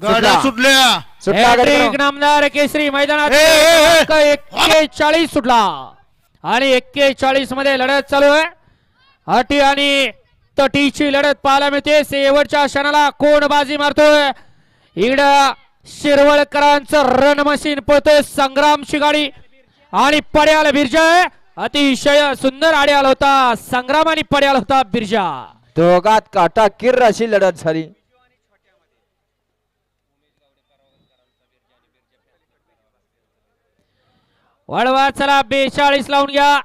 गाड्या सुटल्या. हॅट्रिक नामदार केसरी मैदानात 41 सुटला आणि 41 मध्ये लढत चालू आहे. अटी आणि तटीची लढत पाहायला मिळते. शेवटच्या क्षणाला कोण बाजी मारतोय. इकडं शिरवळकरांचं रण मशीन पळतोय. संग्रामची गाडी आणि पड्याल बिरजा. अतिशय सुंदर आड्याल होता संग्राम आणि पड्याल होता बिरजा. दोघात काटा किर अशी लढत झाली. वळवा चला 42 लावून घ्या.